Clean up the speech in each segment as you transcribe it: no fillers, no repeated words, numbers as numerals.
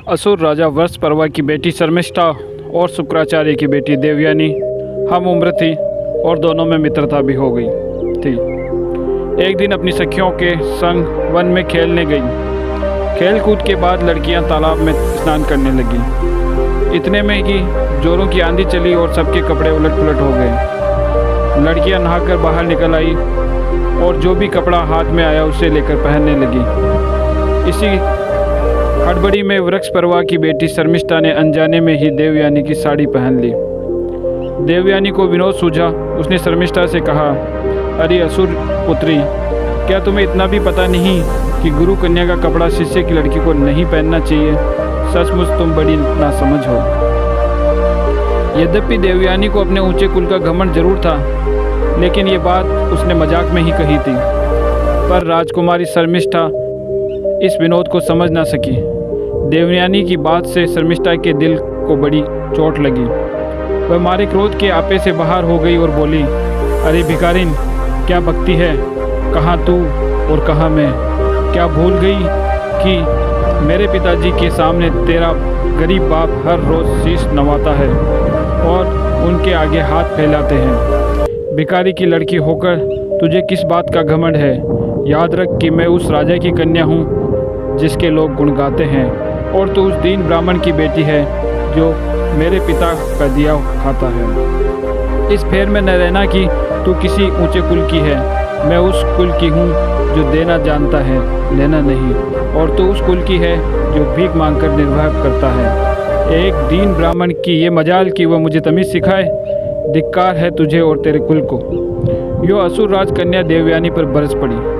असुर राजा वृषपर्वा की बेटी शर्मिष्ठा और शुक्राचार्य की बेटी देवयानी हम उम्र थी और दोनों में मित्रता भी हो गई थी। एक दिन अपनी सखियों के संग वन में खेलने गई। खेल कूद के बाद लड़कियां तालाब में स्नान करने लगी। इतने में ही जोरों की आंधी चली और सबके कपड़े उलट पुलट हो गए। लड़कियां नहाकर बाहर निकल आई और जो भी कपड़ा हाथ में आया उसे लेकर पहनने लगी। इसी हड़बड़ी में वृषपर्वा की बेटी शर्मिष्ठा ने अनजाने में ही देवयानी की साड़ी पहन ली। देवयानी को विनोद सूझा। उसने शर्मिष्ठा से कहा, अरे असुर पुत्री, क्या तुम्हें इतना भी पता नहीं कि गुरु कन्या का कपड़ा शिष्य की लड़की को नहीं पहनना चाहिए? सचमुच तुम बड़ी नासमझ हो। यद्यपि देवयानी को अपने ऊंचे कुल का घमंड जरूर था, लेकिन ये बात उसने मजाक में ही कही थी। पर राजकुमारी शर्मिष्ठा इस विनोद को समझ ना सकी। देवयानी की बात से शर्मिष्ठा के दिल को बड़ी चोट लगी। वह मारे क्रोध के आपे से बाहर हो गई और बोली, अरे भिखारिन, क्या बकती है? कहाँ तू और कहाँ मैं? क्या भूल गई कि मेरे पिताजी के सामने तेरा गरीब बाप हर रोज़ शीश नवाता है और उनके आगे हाथ फैलाते हैं। भिखारी की लड़की होकर तुझे किस बात का घमंड है? याद रख कि मैं उस राजा की कन्या हूँ जिसके लोग गुण गाते हैं, और तू उस दीन ब्राह्मण की बेटी है जो मेरे पिता का दिया खाता है। इस फेर में न रहना कि तू किसी ऊंचे कुल की है। मैं उस कुल की हूँ जो देना जानता है, लेना नहीं, और तू उस कुल की है जो भीख मांगकर निर्वाह करता है। एक दीन ब्राह्मण की ये मजाल कि वह मुझे तमीज़ सिखाए। धिक्कार है तुझे और तेरे कुल को। यो असुर राज कन्या देवयानी पर बरस पड़ी।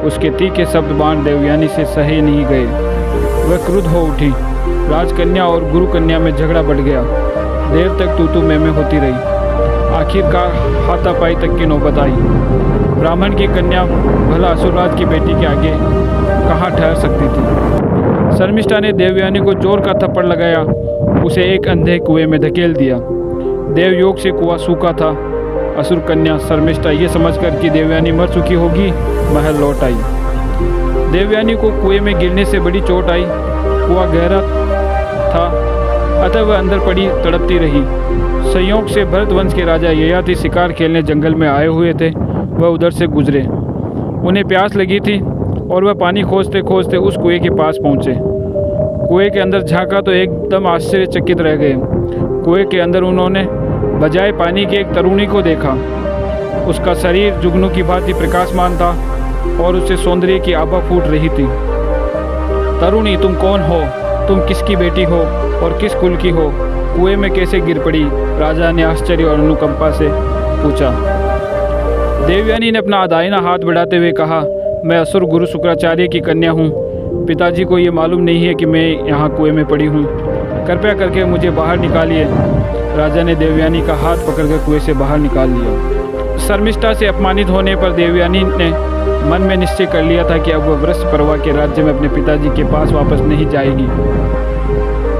उसके तीखे शब्द बाण देवयानी से सहे नहीं गए। वह क्रुद्ध हो उठी। राजकन्या और गुरु कन्या में झगड़ा बढ़ गया। देर तक तू मैं होती रही। आखिरकार हाथापाई तक की नौबत आई। ब्राह्मण की कन्या भला असुरराज की बेटी के आगे कहाँ ठहर सकती थी? शर्मिष्ठा ने देवयानी को जोर का थप्पड़ लगाया, उसे एक अंधे कुएं में धकेल दिया। देवयोग से कुआं सूखा था। असुर कन्या शर्मिष्ठा ये समझकर कि देवयानी मर चुकी होगी, महल लौट आई। देवयानी को कुएं में गिरने से बड़ी चोट आई। कुआं गहरा था, अतः वह अंदर पड़ी तड़पती रही। संयोग से भरत वंश के राजा ययाति शिकार खेलने जंगल में आए हुए थे। वह उधर से गुजरे। उन्हें प्यास लगी थी और वह पानी खोजते खोजते उस कुएं के पास पहुँचे। कुएं के अंदर झांका तो एकदम आश्चर्यचकित रह गए। कुएं के अंदर उन्होंने बजाय पानी के एक तरुणी को देखा। उसका शरीर जुगनू की भांति प्रकाशमान था और उससे सौंदर्य की आभा फूट रही थी। तरुणी, तुम कौन हो? तुम किसकी बेटी हो और किस कुल की हो? कुएं में कैसे गिर पड़ी? राजा ने आश्चर्य और अनुकंपा से पूछा। देवयानी ने अपना दाहिना हाथ बढ़ाते हुए कहा, मैं असुर गुरु शुक्राचार्य की कन्या हूँ। पिताजी को ये मालूम नहीं है कि मैं यहाँ कुएं में पड़ी हूँ। कृपया करके मुझे बाहर निकालिए। राजा ने देवयानी का हाथ पकड़कर कुएं से बाहर निकाल लिया। शर्मिष्ठा से अपमानित होने पर देवयानी ने मन में निश्चय कर लिया था कि अब वह वृषपर्वा के राज्य में अपने पिताजी के पास वापस नहीं जाएगी।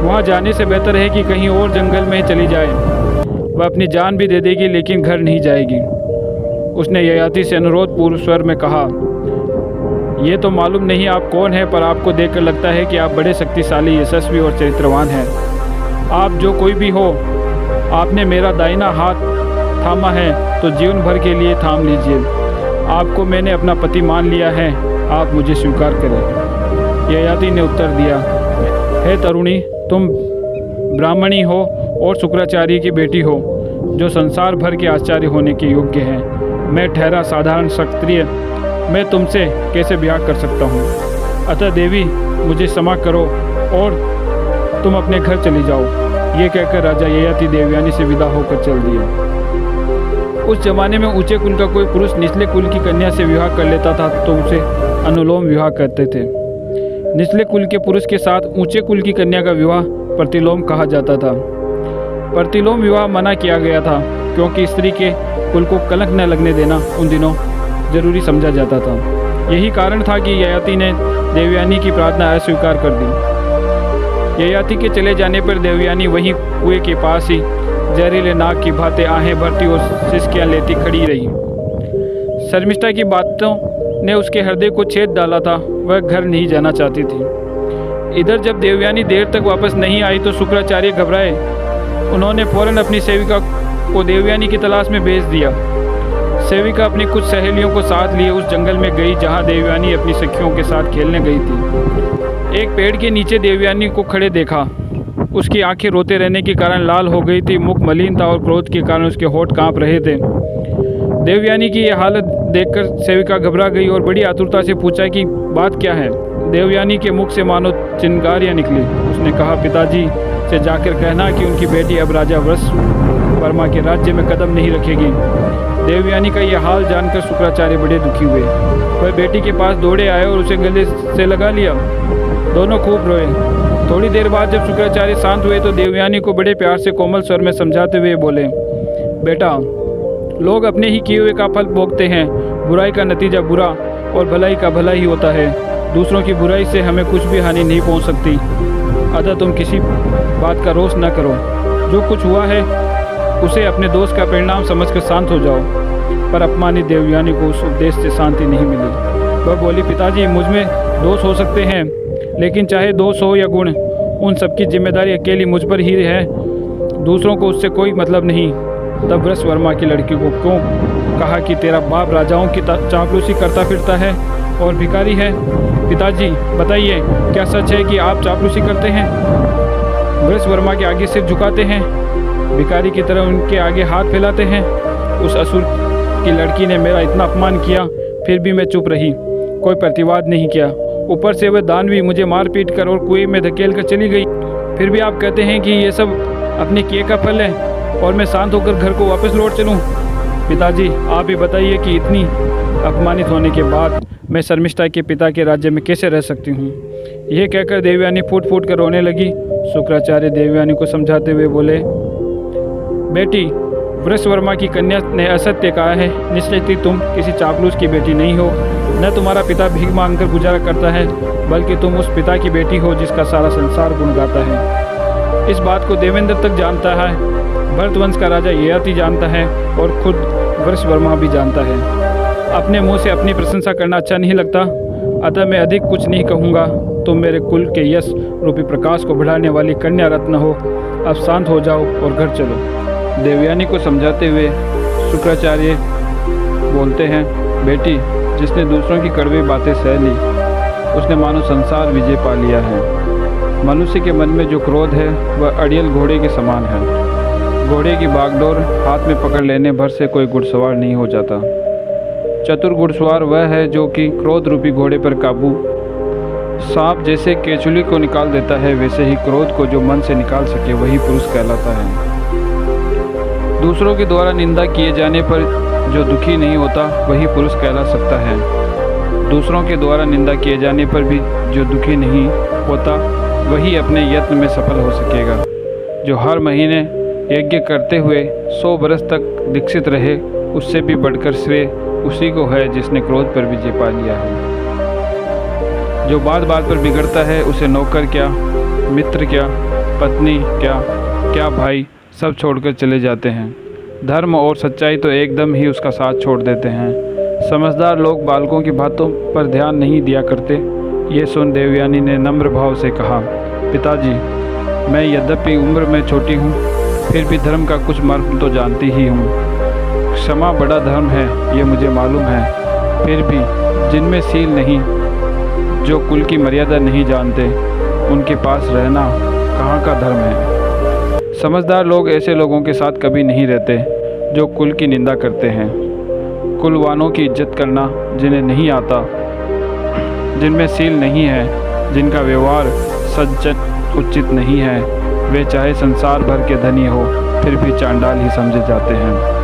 वहाँ जाने से बेहतर है कि कहीं और जंगल में चली जाए। वह अपनी जान भी दे देगी लेकिन घर नहीं जाएगी। उसने ययाति से अनुरोधपूर्ण स्वर में कहा, ये तो मालूम नहीं आप कौन हैं, पर आपको देखकर लगता है कि आप बड़े शक्तिशाली, यशस्वी और चरित्रवान हैं। आप जो कोई भी हो, आपने मेरा दाहिना हाथ थामा है तो जीवन भर के लिए थाम लीजिए। आपको मैंने अपना पति मान लिया है, आप मुझे स्वीकार करें। ययाति ने उत्तर दिया, हे तरुणी, तुम ब्राह्मणी हो और शुक्राचार्य की बेटी हो, जो संसार भर के आचार्य होने के योग्य हैं। मैं ठहरा साधारण क्षत्रिय, मैं तुमसे कैसे ब्याह कर सकता हूँ? अतः देवी, मुझे क्षमा करो और तुम अपने घर चली जाओ। ये कहकर राजा ययाति देवयानी से विदा होकर चल दिया। उस जमाने में ऊंचे कुल का कोई पुरुष निचले कुल की कन्या से विवाह कर लेता था तो उसे अनुलोम विवाह करते थे। निचले कुल के पुरुष के साथ ऊंचे कुल की कन्या का विवाह प्रतिलोम कहा जाता था। प्रतिलोम विवाह मना किया गया था क्योंकि स्त्री के कुल को कलंक न लगने देना उन दिनों जरूरी समझा जाता था। यही कारण था कि ययाति ने देवयानी की प्रार्थना अस्वीकार कर दी। ययाति के चले जाने पर देवयानी वहीं कुएं के पास ही जहरीले नाग की भांति आहें भरती और सिसकियां लेती खड़ी रही। शर्मिष्ठा की बातों ने उसके हृदय को छेद डाला था। वह घर नहीं जाना चाहती थी। इधर जब देवयानी देर तक वापस नहीं आई तो शुक्राचार्य घबराए। उन्होंने फौरन अपनी सेविका को देवयानी की तलाश में भेज दिया। सेविका अपनी कुछ सहेलियों को साथ लिए उस जंगल में गई जहां देवयानी अपनी सखियों के साथ खेलने गई थी। एक पेड़ के नीचे देवयानी को खड़े देखा। उसकी आंखें रोते रहने के कारण लाल हो गई थी, मुख मलिन था और क्रोध के कारण उसके होंठ कांप रहे थे। देवयानी की यह हालत देखकर सेविका घबरा गई और बड़ी आतुरता से पूछा कि बात क्या है। देवयानी के मुख से मानो चिंगारियाँ निकली। उसने कहा, पिताजी से जाकर कहना कि उनकी बेटी अब राजा वृष वर्मा के राज्य में कदम नहीं रखेगी। देवयानी का यह हाल जानकर शुक्राचार्य बड़े दुखी हुए। वह बेटी के पास दौड़े आए और उसे गले से लगा लिया। दोनों खूब रोए। थोड़ी देर बाद जब शुक्राचार्य शांत हुए तो देवयानी को बड़े प्यार से कोमल स्वर में समझाते हुए बोले, बेटा, लोग अपने ही किए हुए का फल भोगते हैं। बुराई का नतीजा बुरा और भलाई का भला ही होता है। दूसरों की बुराई से हमें कुछ भी हानि नहीं पहुंच सकती। अतः तुम किसी बात का रोष न करो। जो कुछ हुआ है उसे अपने दोस्त का परिणाम समझकर शांत हो जाओ। पर अपमानित देवयानी को उस उपदेश से शांति नहीं मिली। वह बोली, पिताजी, मुझ में दोष हो सकते हैं, लेकिन चाहे दोष हो या गुण, उन सबकी जिम्मेदारी अकेली मुझ पर ही है। दूसरों को उससे कोई मतलब नहीं। तब वृष वर्मा की लड़की को क्यों कहा कि तेरा बाप राजाओं की चापलूसी करता फिरता है और भिखारी है? पिताजी, बताइए, क्या सच है कि आप चापलूसी करते हैं? वृष वर्मा के आगे सिर झुकाते हैं, भिखारी की तरह उनके आगे हाथ फैलाते हैं? उस असुर की लड़की ने मेरा इतना अपमान किया, फिर भी मैं चुप रही, कोई प्रतिवाद नहीं किया। ऊपर से वह दानवी मुझे मार पीट कर और कुएं में धकेल कर चली गई। फिर भी आप कहते हैं कि ये सब अपने किए का फल है और मैं शांत होकर घर को वापस लौट चलूं? पिताजी, आप ही बताइए कि इतनी अपमानित होने के बाद मैं शर्मिष्ठा के पिता के राज्य में कैसे रह सकती हूँ? यह कहकर देवयानी फूट फूट कर रोने लगी। शुक्राचार्य देवयानी को समझाते हुए बोले, बेटी, वृष वर्मा की कन्या ने असत्य कहा है। निश्चित ही तुम किसी चापलूस की बेटी नहीं हो। न तुम्हारा पिता भीख मांगकर गुजारा करता है, बल्कि तुम उस पिता की बेटी हो जिसका सारा संसार गुण गाता है। इस बात को देवेंद्र तक जानता है, भरतवंश का राजा ययाति जानता है और खुद वृष वर्मा भी जानता है। अपने मुंह से अपनी प्रशंसा करना अच्छा नहीं लगता, अतः मैं अधिक कुछ नहीं कहूँगा। तुम मेरे कुल के यश रूपी प्रकाश को बढ़ाने वाली कन्या रत्न हो। अब शांत हो जाओ और घर चलो। देवयानी को समझाते हुए शुक्राचार्य बोलते हैं, बेटी, जिसने दूसरों की कड़वी बातें सह ली, उसने मानो संसार विजय पा लिया है। मनुष्य के मन में जो क्रोध है वह अड़ियल घोड़े के समान है। घोड़े की बागडोर हाथ में पकड़ लेने भर से कोई घुड़सवार नहीं हो जाता। चतुर घुड़सवार वह है जो कि क्रोध रूपी घोड़े पर काबू। सांप जैसे केचुली को निकाल देता है, वैसे ही क्रोध को जो मन से निकाल सके वही पुरुष कहलाता है। दूसरों के द्वारा निंदा किए जाने पर जो दुखी नहीं होता वही पुरुष कहला सकता है। दूसरों के द्वारा निंदा किए जाने पर भी जो दुखी नहीं होता वही अपने यत्न में सफल हो सकेगा। जो हर महीने यज्ञ करते हुए 100 वर्ष तक दीक्षित रहे, उससे भी बढ़कर श्रेय उसी को है जिसने क्रोध पर विजय पा लिया है। जो बात बात पर बिगड़ता है, उसे नौकर क्या, मित्र क्या, पत्नी क्या, क्या भाई, सब छोड़कर चले जाते हैं। धर्म और सच्चाई तो एकदम ही उसका साथ छोड़ देते हैं। समझदार लोग बालकों की बातों पर ध्यान नहीं दिया करते। ये सुन देवयानी ने नम्र भाव से कहा, पिताजी, मैं यद्यपि उम्र में छोटी हूँ, फिर भी धर्म का कुछ मर्म तो जानती ही हूँ। क्षमा बड़ा धर्म है, ये मुझे मालूम है। फिर भी जिनमें सील नहीं, जो कुल की मर्यादा नहीं जानते, उनके पास रहना कहाँ का धर्म है? समझदार लोग ऐसे लोगों के साथ कभी नहीं रहते जो कुल की निंदा करते हैं। कुलवानों की इज्जत करना जिन्हें नहीं आता, जिनमें सील नहीं है, जिनका व्यवहार सज्जन उचित नहीं है, वे चाहे संसार भर के धनी हो फिर भी चांडाल ही समझे जाते हैं।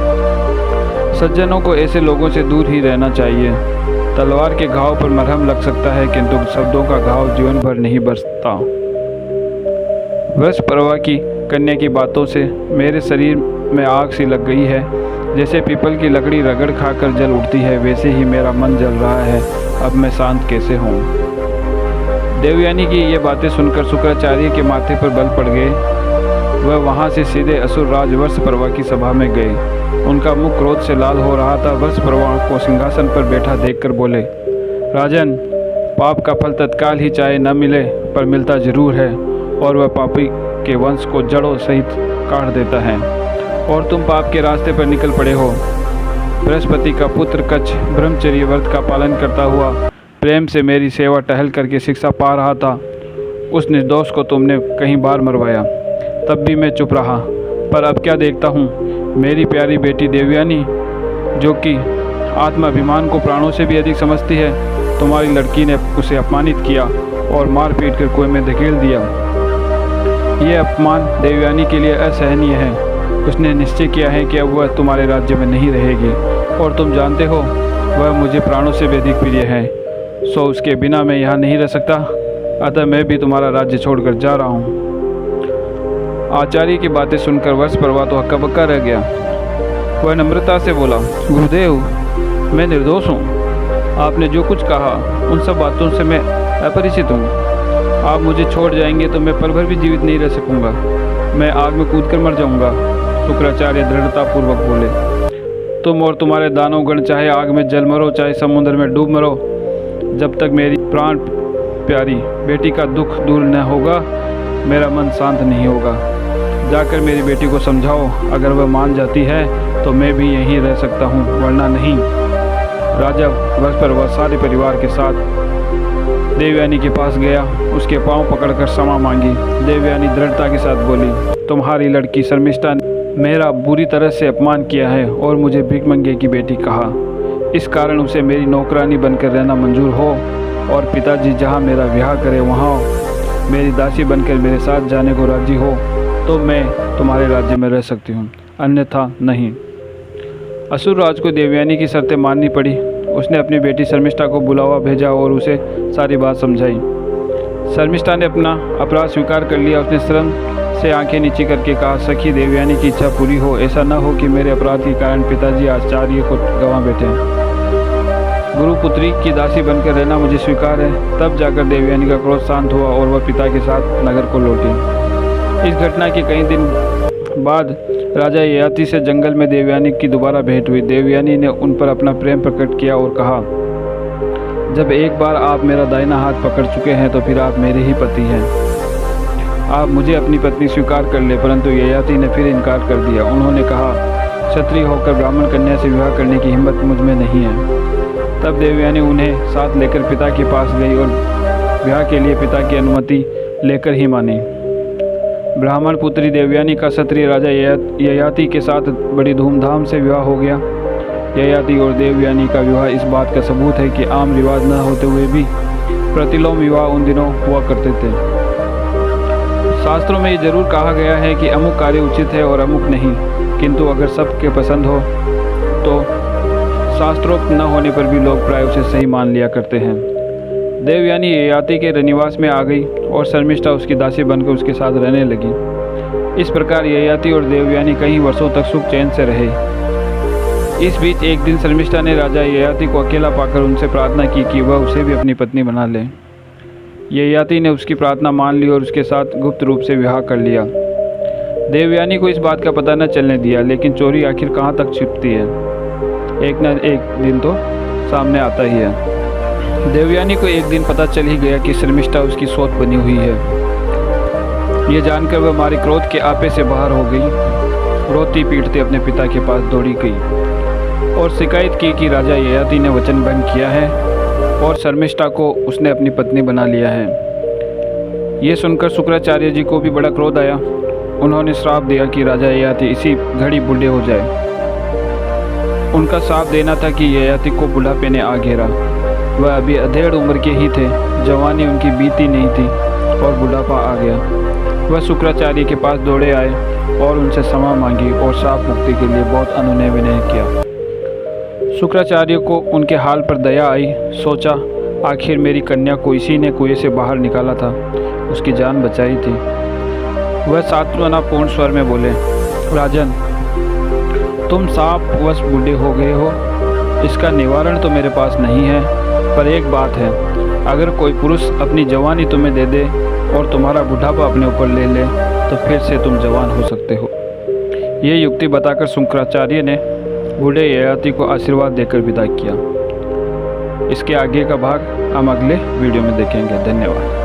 सज्जनों को ऐसे लोगों से दूर ही रहना चाहिए। तलवार के घाव पर मरहम लग सकता है, किंतु शब्दों का घाव जीवन भर नहीं बरसता। वृष पर्वा की कन्या की बातों से मेरे शरीर में आग सी लग गई है। जैसे पीपल की लकड़ी रगड़ खाकर जल उठती है, वैसे ही मेरा मन जल रहा है। अब मैं शांत कैसे हूँ? देवयानी की ये बातें सुनकर शुक्राचार्य के माथे पर बल पड़ गए। वह वहाँ से सीधे असुर राज वर्ष पर्वा की सभा में गए। उनका मुख क्रोध से लाल हो रहा था। वर्ष पर्वा को सिंहासन पर बैठा देखकर बोले, राजन, पाप का फल तत्काल ही चाहे न मिले पर मिलता जरूर है, और वह पापी के वंश को जड़ों सहित काट देता है। और तुम पाप के रास्ते पर निकल पड़े हो। बृहस्पति का पुत्र कच्छ ब्रह्मचर्य व्रत का पालन करता हुआ प्रेम से मेरी सेवा टहल करके शिक्षा पा रहा था। उस निर्दोष को तुमने कहीं बार मरवाया, तब भी मैं चुप रहा। पर अब क्या देखता हूँ, मेरी प्यारी बेटी देवयानी, जो कि आत्माभिमान को प्राणों से भी अधिक समझती है, तुम्हारी लड़की ने उसे अपमानित किया और मार पीट कर कुएं में धकेल दिया। यह अपमान देवयानी के लिए असहनीय है। उसने निश्चय किया है कि अब वह तुम्हारे राज्य में नहीं रहेगी, और तुम जानते हो वह मुझे प्राणों से भी अधिक प्रिय है। सो उसके बिना मैं यहाँ नहीं रह सकता, अतः मैं भी तुम्हारा राज्य छोड़कर जा रहा हूँ। आचार्य की बातें सुनकर वर्ष पर्वा तो हक्का बक्का रह गया। वह नम्रता से बोला, गुरुदेव, मैं निर्दोष हूँ। आपने जो कुछ कहा उन सब बातों से मैं अपरिचित हूँ। आप मुझे छोड़ जाएंगे तो मैं पल भर भी जीवित नहीं रह सकूँगा। मैं आग में कूदकर मर जाऊँगा। शुक्राचार्य दृढ़तापूर्वक बोले, तुम और तुम्हारे दानवगण चाहे आग में जल मरो, चाहे समुद्र में डूब मरो, जब तक मेरी प्राण प्यारी बेटी का दुख दूर न होगा, मेरा मन शांत नहीं होगा। जाकर मेरी बेटी को समझाओ, अगर वह मान जाती है तो मैं भी यहीं रह सकता हूँ, वरना नहीं। राजा वर्ष पर वह सारे परिवार के साथ देवयानी के पास गया, उसके पांव पकड़कर क्षमा मांगी। देवयानी दृढ़ता के साथ बोली, तुम्हारी लड़की शर्मिष्ठा ने मेरा बुरी तरह से अपमान किया है और मुझे भिखमंगे की बेटी कहा। इस कारण उसे मेरी नौकरानी बनकर रहना मंजूर हो, और पिताजी जहाँ मेरा विवाह करे वहाँ मेरी दासी बनकर मेरे साथ जाने को राजी हो, तो मैं तुम्हारे राज्य में रह सकती हूँ, अन्यथा नहीं। असुर राज को देवयानी की शर्तें माननी पड़ी। उसने अपनी बेटी शर्मिष्ठा को बुलावा भेजा और उसे सारी बात समझाई। शर्मिष्ठा ने अपना अपराध स्वीकार कर लिया। उसने शर्म से आंखें नीची करके कहा, सखी, देवयानी की इच्छा पूरी हो। ऐसा न हो कि मेरे अपराध के कारण पिताजी आचार्य को गंवा बैठे। गुरुपुत्री की दासी बनकर रहना मुझे स्वीकार है। तब जाकर देवयानी का क्रोध शांत हुआ और वह पिता के साथ नगर को लौटी। इस घटना के कई दिन बाद राजा ययाति से जंगल में देवयानी की दोबारा भेंट हुई। देवयानी ने उन पर अपना प्रेम प्रकट किया और कहा, जब एक बार आप मेरा दाहिना हाथ पकड़ चुके हैं तो फिर आप मेरे ही पति हैं। आप मुझे अपनी पत्नी स्वीकार कर ले। परंतु ययाति ने फिर इनकार कर दिया। उन्होंने कहा, क्षत्रिय होकर ब्राह्मण कन्या से विवाह करने की हिम्मत मुझ में नहीं है। तब देवयानी उन्हें साथ लेकर पिता के पास गई और विवाह के लिए पिता की अनुमति लेकर ही मानी। ब्राह्मण पुत्री देवयानी का क्षत्रिय राजा ययाति के साथ बड़ी धूमधाम से विवाह हो गया। ययाति और देवयानी का विवाह इस बात का सबूत है कि आम रिवाज न होते हुए भी प्रतिलोम विवाह उन दिनों हुआ करते थे। शास्त्रों में ये जरूर कहा गया है कि अमुक कार्य उचित है और अमुक नहीं, किंतु अगर सबके पसंद हो तो शास्त्रोक्त न होने पर भी लोग प्राय उसे सही मान लिया करते हैं। देवयानी ययाति के रनिवास में आ गई और शर्मिष्ठा उसकी दासी बनकर उसके साथ रहने लगी। इस प्रकार ययाति और देवयानी कई वर्षों तक सुख चैन से रहे। इस बीच एक दिन शर्मिष्ठा ने राजा ययाति को अकेला पाकर उनसे प्रार्थना की कि वह उसे भी अपनी पत्नी बना ले। ययाति ने उसकी प्रार्थना मान ली और उसके साथ गुप्त रूप से विवाह कर लिया। देवयानी को इस बात का पता न चलने दिया, लेकिन चोरी आखिर कहाँ तक छिपती है, एक न एक दिन तो सामने आता ही है। देवयानी को एक दिन पता चल ही गया कि शर्मिष्ठा उसकी सोच बनी हुई है। ये जानकर वह मारे क्रोध के आपे से बाहर हो गई। रोती पीटते अपने पिता के पास दौड़ी गई और शिकायत की कि राजा ययाति ने वचन भंग किया है और शर्मिष्ठा को उसने अपनी पत्नी बना लिया है। ये सुनकर शुक्राचार्य जी को भी बड़ा क्रोध आया। उन्होंने श्राप दिया कि राजा ययाति इसी घड़ी बूढ़े हो जाए। उनका श्राप देना था कि ययाति को बुढ़ापे ने आ घेरा। वह अभी अधेड़ उम्र के ही थे, जवानी उनकी बीती नहीं थी और बुढ़ापा आ गया। वह शुक्राचार्य के पास दौड़े आए और उनसे क्षमा मांगी और श्राप मुक्ति के लिए बहुत अनुनय विनय किया। शुक्राचार्य को उनके हाल पर दया आई। सोचा, आखिर मेरी कन्या को इसी ने कुएं से बाहर निकाला था, उसकी जान बचाई थी। वह सांत्वनापूर्ण स्वर में बोले, राजन, तुम सांप वश बूढ़े हो गए हो। इसका निवारण तो मेरे पास नहीं है, पर एक बात है, अगर कोई पुरुष अपनी जवानी तुम्हें दे दे और तुम्हारा बुढ़ापा अपने ऊपर ले ले तो फिर से तुम जवान हो सकते हो। ये युक्ति बताकर शुक्राचार्य ने बूढ़े ययाति को आशीर्वाद देकर विदा किया। इसके आगे का भाग हम अगले वीडियो में देखेंगे। धन्यवाद।